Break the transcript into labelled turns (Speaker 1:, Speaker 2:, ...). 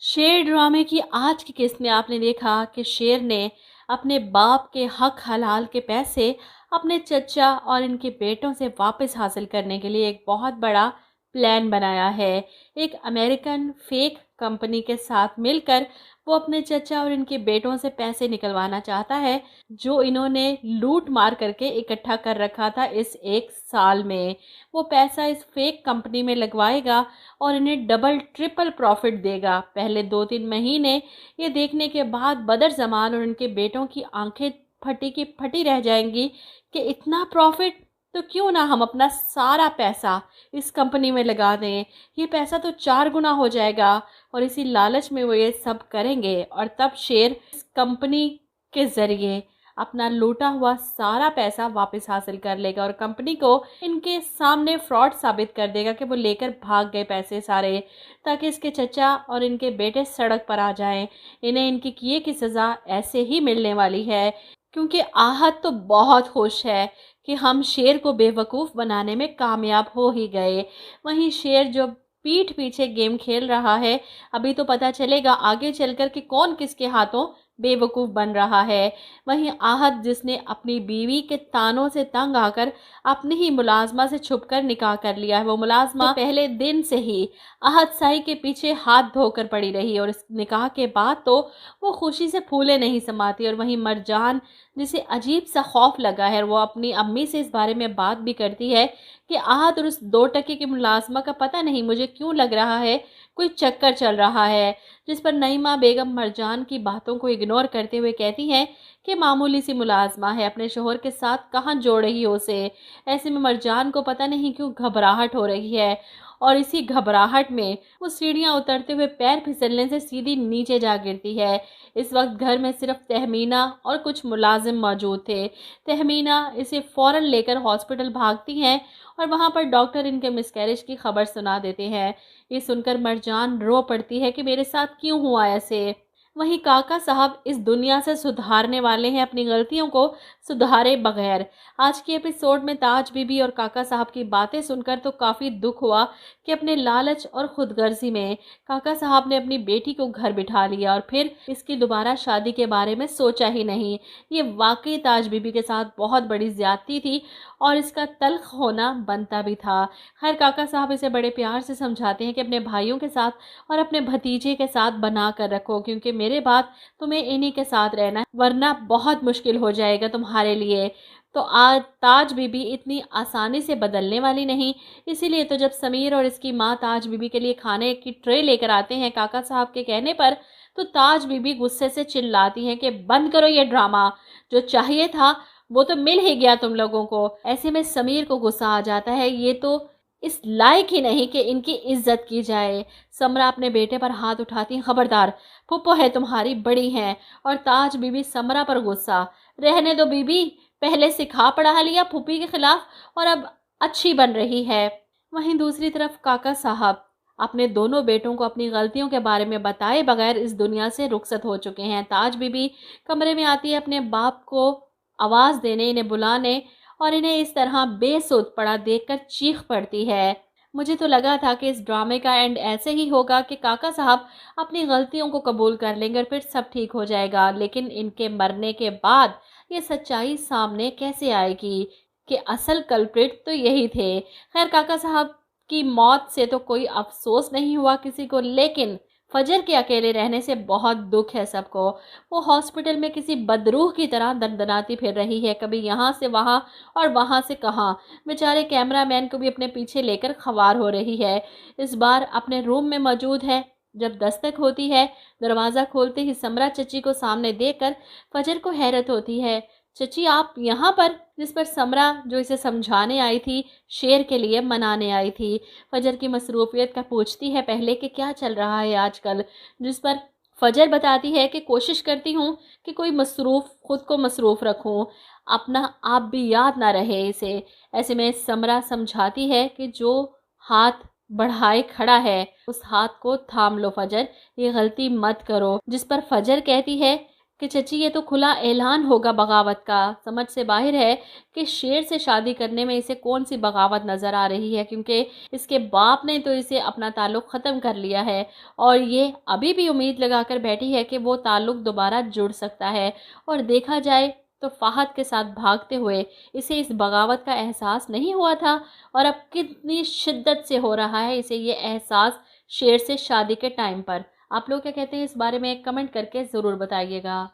Speaker 1: शेर ड्रामे की आज की किस्त में आपने देखा कि शेर ने अपने बाप के हक हलाल के पैसे अपने चचा और इनके बेटों से वापस हासिल करने के लिए एक बहुत बड़ा प्लान बनाया है। एक अमेरिकन फेक कंपनी के साथ मिलकर वो अपने चचा और इनके बेटों से पैसे निकलवाना चाहता है, जो इन्होंने लूट मार करके इकट्ठा कर रखा था इस एक साल में। वो पैसा इस फेक कंपनी में लगवाएगा और इन्हें डबल ट्रिपल प्रॉफिट देगा। पहले 2-3 महीने ये देखने के बाद बदर जमान और उनके बेटों की आंखें फटी की फटी रह जाएंगी कि इतना प्रॉफिट, तो क्यों ना हम अपना सारा पैसा इस कंपनी में लगा दें, ये पैसा तो 4 गुना हो जाएगा। और इसी लालच में वो ये सब करेंगे और तब शेर इस कंपनी के जरिए अपना लूटा हुआ सारा पैसा वापस हासिल कर लेगा और कंपनी को इनके सामने फ्रॉड साबित कर देगा कि वो लेकर भाग गए पैसे सारे, ताकि इसके चचा और इनके बेटे सड़क पर आ जाएं। इन्हें इनके किए की सज़ा ऐसे ही मिलने वाली है, क्योंकि आहत तो बहुत खुश है कि हम शेर को बेवकूफ़ बनाने में कामयाब हो ही गए। वहीं शेर जो पीठ पीछे गेम खेल रहा है, अभी तो पता चलेगा आगे चलकर कि कौन किसके हाथों बेवकूफ़ बन रहा है। वहीं आहत जिसने अपनी बीवी के तानों से तंग आकर अपनी ही मुलाजमा से छुपकर निकाह कर लिया है, वो मुलाजमा पहले दिन से ही आहत साई के पीछे हाथ धोकर पड़ी रही और इस निकाह के बाद तो वो खुशी से फूले नहीं समाती। और वहीं मरजान जिसे अजीब सा खौफ लगा है, वो अपनी अम्मी से इस बारे में बात भी करती है कि आहत और उस 2 टके की मुलाजमा का पता नहीं मुझे क्यों लग रहा है कोई चक्कर चल रहा है। जिस पर नईमा बेगम मरजान की बातों को इग्नोर करते हुए कहती हैं कि मामूली सी मुलाजमा है, अपने शोहर के साथ कहाँ जोड़ रही हो उसे। ऐसे में मरजान को पता नहीं क्यों घबराहट हो रही है और इसी घबराहट में वो सीढ़ियाँ उतरते हुए पैर फिसलने से सीधी नीचे जा गिरती है। इस वक्त घर में सिर्फ तहमीना और कुछ मुलाजिम मौजूद थे। तहमीना इसे फ़ौरन लेकर हॉस्पिटल भागती हैं और वहाँ पर डॉक्टर इनके मिसकैरेज की खबर सुना देते हैं। ये सुनकर मरजान रो पड़ती है कि मेरे साथ क्यों हुआ ऐसे। वहीं काका साहब इस दुनिया से सुधारने वाले हैं अपनी गलतियों को सुधारे बगैर। आज के एपिसोड में ताज बीबी और काका साहब की बातें सुनकर तो काफ़ी दुख हुआ कि अपने लालच और खुदगर्जी में काका साहब ने अपनी बेटी को घर बिठा लिया और फिर इसकी दोबारा शादी के बारे में सोचा ही नहीं। ये वाकई ताज बीबी के साथ बहुत बड़ी ज्यादती थी और इसका तल्ख होना बनता भी था। खैर काका साहब इसे बड़े प्यार से समझाते हैं कि अपने भाइयों के साथ और अपने भतीजे के साथ बना कर रखो, क्योंकि मेरे बाद तुम्हें इन्हीं के साथ रहना है, वरना बहुत मुश्किल हो जाएगा तुम्हारे लिए। तो आज ताज बीबी इतनी आसानी से बदलने वाली नहीं। इसीलिए तो जब समीर और इसकी माँ ताज बीबी के लिए खाने की ट्रे लेकर आते हैं काका साहब के कहने पर, तो ताज बीबी गुस्से से चिल्लाती हैं कि बंद करो ये ड्रामा, जो चाहिए था वो तो मिल ही गया तुम लोगों को। ऐसे में समीर को गुस्सा आ जाता है, ये तो इस लायक ही नहीं कि इनकी इज्जत की जाए। समरा अपने बेटे पर हाथ उठाती है, खबरदार, फूफो है तुम्हारी, बड़ी हैं। और ताज बीबी समरा पर गुस्सा, रहने दो बीबी, पहले सिखा पढ़ा लिया फूफी के खिलाफ और अब अच्छी बन रही है। वहीं दूसरी तरफ काका साहब अपने दोनों बेटों को अपनी गलतियों के बारे में बताए बगैर इस दुनिया से रुखसत हो चुके हैं। ताज बीबी कमरे में आती है अपने बाप को आवाज़ देने, इन्हें बुलाने, और इन्हें इस तरह बेसुध पड़ा देखकर चीख पड़ती है। मुझे तो लगा था कि इस ड्रामे का एंड ऐसे ही होगा कि काका साहब अपनी गलतियों को कबूल कर लेंगे और फिर सब ठीक हो जाएगा, लेकिन इनके मरने के बाद ये सच्चाई सामने कैसे आएगी कि असल कल्प्रिट तो यही थे। खैर काका साहब की मौत से तो कोई अफसोस नहीं हुआ किसी को, लेकिन फजर के अकेले रहने से बहुत दुख है सबको। वो हॉस्पिटल में किसी बदरूह की तरह दंदनाती फिर रही है, कभी यहाँ से वहाँ और वहाँ से कहाँ। बेचारे कैमरामैन को भी अपने पीछे लेकर खवार हो रही है। इस बार अपने रूम में मौजूद है। जब दस्तक होती है, दरवाज़ा खोलते ही समरा चची को सामने देखकर फजर को हैरत होती है। चची आप यहाँ पर? जिस पर समरा जो इसे समझाने आई थी, शेर के लिए मनाने आई थी, फजर की मसरूफियत का पूछती है पहले कि क्या चल रहा है आजकल। जिस पर फजर बताती है कि कोशिश करती हूँ कि कोई खुद को मसरूफ़ रखूँ, अपना आप भी याद ना रहे इसे। ऐसे में समरा समझाती है कि जो हाथ बढ़ाए खड़ा है उस हाथ को थाम लो फजर, ये गलती मत करो। जिस पर फजर कहती है کہ چچی یہ تو کھلا اعلان ہوگا بغاوت کا، سمجھ سے باہر ہے کہ شیر سے شادی کرنے میں اسے کون سی بغاوت نظر آ رہی ہے، کیونکہ اس کے باپ نے تو اسے اپنا تعلق ختم کر لیا ہے اور یہ ابھی بھی امید لگا کر بیٹھی ہے کہ وہ تعلق دوبارہ جڑ سکتا ہے۔ اور دیکھا جائے تو فہد کے ساتھ بھاگتے ہوئے اسے اس بغاوت کا احساس نہیں ہوا تھا، اور اب کتنی شدت سے ہو رہا ہے اسے یہ احساس شیر سے شادی کے ٹائم پر۔ آپ لوگ کیا کہتے ہیں اس بارے میں کمنٹ کر کے ضرور بتائیے گا۔